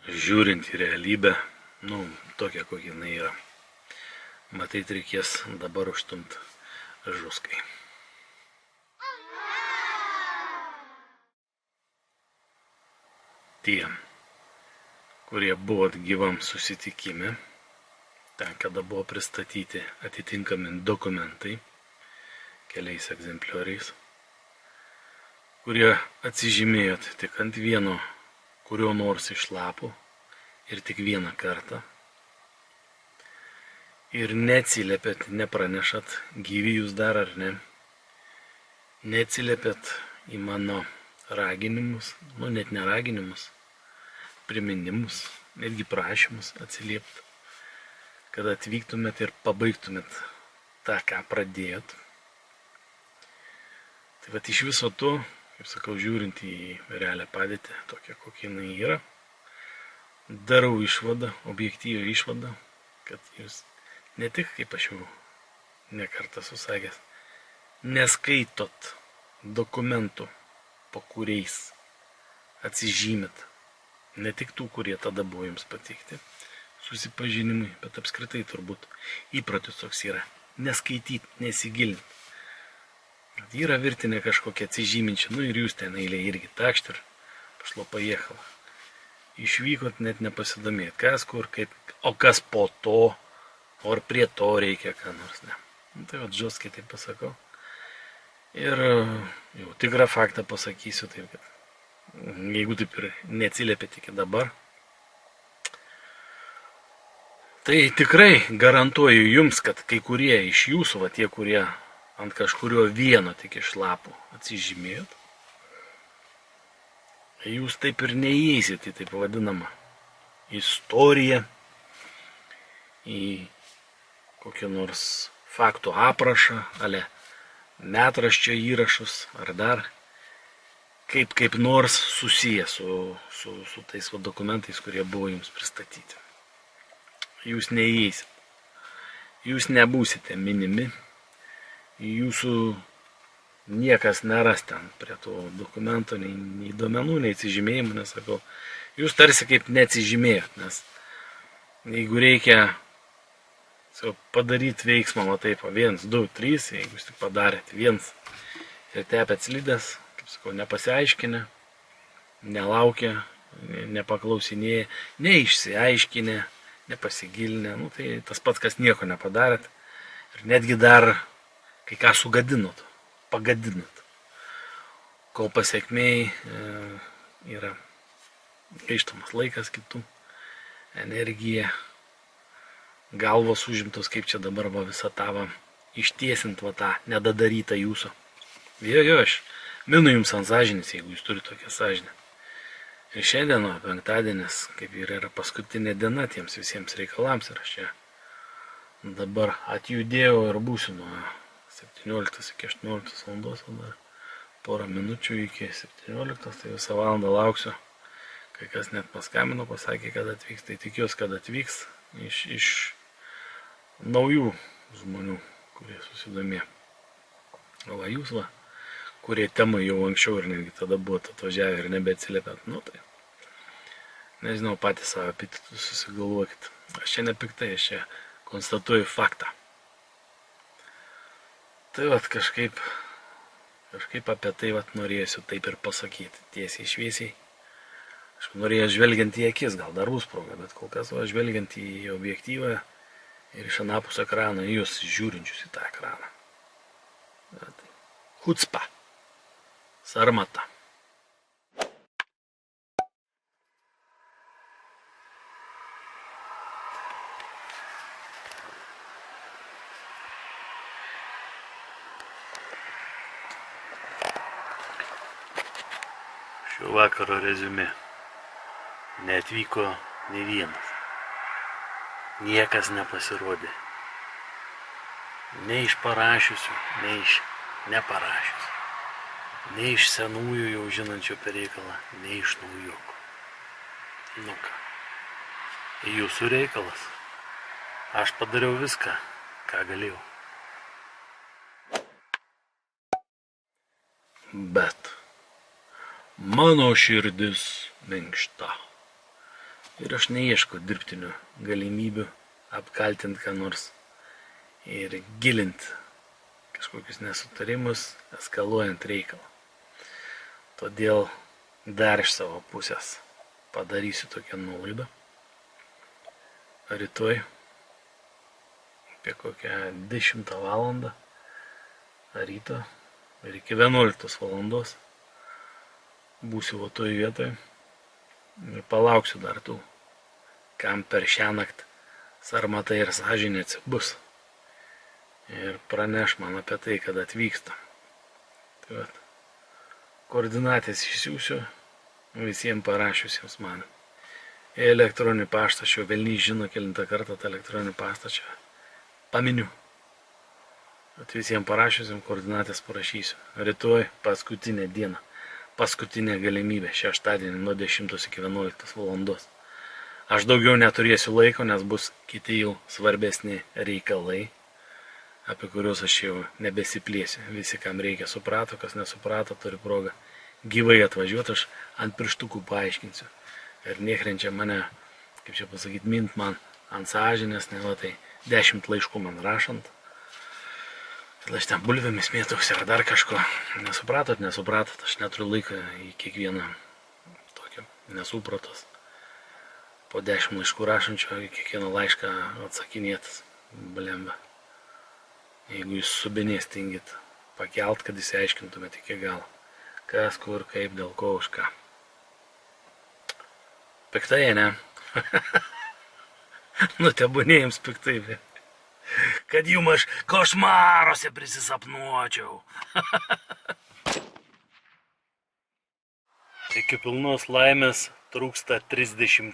žiūrint į realybę, tokia kokia jinai yra. Matyt, reikės dabar užtumt žuskai. Tie, kurie buvot gyvam susitikime, ten kada buvo pristatyti atitinkami dokumentai, keliais egzemplioriais, kurie atsižymėjot tik ant vieno, kurio nors iš lapų ir tik vieną kartą. Ir neatsiliepėt, nepranešat, gyvi jūs dar ar ne. Neatsiliepėt į mano raginimus, net neraginimus, priminimus, netgi prašymus atsiliepti, kad atvyktumėt ir pabaigtumėt tą, ką pradėjot. Tai vat iš viso to, kaip sakau, žiūrint į realią padėtį, tokia kokia jinai yra, darau išvadą, objektyvią išvadą, kad jūs ne tik, kaip aš jau nekartą susakęs, neskaitot dokumentų, po kuriais atsižymėt, ne tik tų, kurie tada buvo jums pateikti, susipažinimui, bet apskritai turbūt įpratis toks yra, neskaityti, nesigilinti. Yra virtinė kažkokia atsižyminčia, ir jūs ten eilė irgi takšt ir pašlo pajechalo. Išvykot net nepasidomėt, kas kur, kaip, o kas po to, ar prie to reikia ką nors, ne. Tai vat žoskai taip pasakau. Ir jau tikrą faktą pasakysiu, taip kad jeigu taip ir neatsiliepėt iki dabar, tai tikrai garantuoju jums, kad kai kurie iš jūsų, va tie, kurie ant kažkurio vieno tik iš lapų atsižymėjot, jūs taip ir neįeisit į taip vadinamą istoriją, į kokią nors faktų aprašą, ale metraščio įrašus, ar dar kaip nors susiję su tais dokumentais, kurie buvo jums pristatyti. Jūs neįeisit. Jūs nebūsite minimi. Jūsų niekas neras ten prie to dokumento, nei duomenų, nei atsižymėjimų, nesakau. Jūs tarsi kaip neatsižymėjot, nes jeigu reikia padaryti veiksmą, va taip, 1, 2, 3, jeigu jūs tik padarėt 1 ir tepėt slides, kaip sakau, nepasiaiškinę, nelaukia, nepaklausinėję, neišsiaiškinę, nepasigilinę, tai tas pats, kas nieko nepadarėt ir netgi dar kai ką sugadinot, pagadinot, kol pasiekmei yra gaištamas laikas kitų, energija, galvos užimtos, kaip čia dabar va visą tavą ištiesint va tą nedadarytą jūsų. Jo, aš minu jums ant sąžinės, jeigu jūs turite tokią sąžinę. Ir šiandien, penktadienis, kaip ir yra paskutinė diena tiems visiems reikalams, ir aš čia dabar atjudėjau ir būsiu nuo 17 iki 18 valandos, dar porą minučių iki 17, tai visą valandą lauksiu. Kai kas net paskambino, pasakė, kad atvyks, tai tikiuosi, kad atvyks iš naujų žmonių, kurie susidomėjo. O va jūs, kurie temai jau anksčiau ir netgi tada buvot atvažiavę ir nebeatsiliepėt, tai nežinau, patys savo apetitus susigalvokit. Aš čia nepiktai, aš čia konstatuoju faktą. Tai vat kažkaip apie tai norėsiu taip ir pasakyti, tiesiai šviesiai. Aš norėjau žvelgiant į akis, gal dar bus proga, bet kol kas žvelgiant į objektyvą ir iš anapus ekraną, jūs žiūrinčius į tą ekraną. Chutzpa, sarmata. Šio vakaro reziumė. Neatvyko nei vienas. Niekas nepasirodė. Nei iš parašiusių, nei iš neparašiusių. Nei iš senųjų jau žinančių apie reikalą, nei iš naujokų. Nu ką, jūsų reikalas. Aš padariau viską, ką galėjau. Bet mano širdis minkšta. Ir aš neieškau dirbtinių galimybių apkaltinti ką nors ir gilinti kažkokius nesutarimus, eskaluojant reikalą. Todėl dar iš savo pusės padarysiu tokią nuolaidą. Rytoj apie kokią 10 valandą ryto ir iki 11 valandos būsiu va toj vietoj ir palauksiu dar tų, kam per šią naktį sarmata ir sąžinė atsibus ir praneš man apie tai, kad atvyksta. Tai vat, koordinatės išsiųsiu visiems parašiusiems man. Elektroninį paštą, aš jau velnys žino kelintą kartą tą elektroninį paštą čia paminiu. At visiems parašiusiems koordinatės parašysiu. Rytoj paskutinė diena, paskutinė galimybė, šeštadienį nuo 10 iki 11 valandos. Aš daugiau neturėsiu laiko, nes bus kiti jau svarbesni reikalai, apie kuriuos aš jau nebesiplėsiu. Visi, kam reikia, suprato, kas nesuprato, turi progą gyvai atvažiuoti, aš ant pirštukų paaiškinsiu. Ir nekrenčia mane, kaip čia pasakyti, mint man ant sąžinės, ne va tai 10 laiškų man rašant. Kad aš ten bulvėmis mėtausi ar dar kažko. Nesupratot, aš neturiu laiko į kiekvieną tokio nesupratos. Po 10 laiškų rašančio į kiekvieną laišką atsakinėtas. Blemba. Jeigu jūs subinės tingit pakelt, kad įsiaiškintumėte iki galo. Kas, kur, kaip, dėl ko, už ką. Piktai, ne? Nu, tebūnė jums piktai, bet. Kad jum aš košmaruose prisisapnuočiau. Iki pilnos laimės trūksta 30.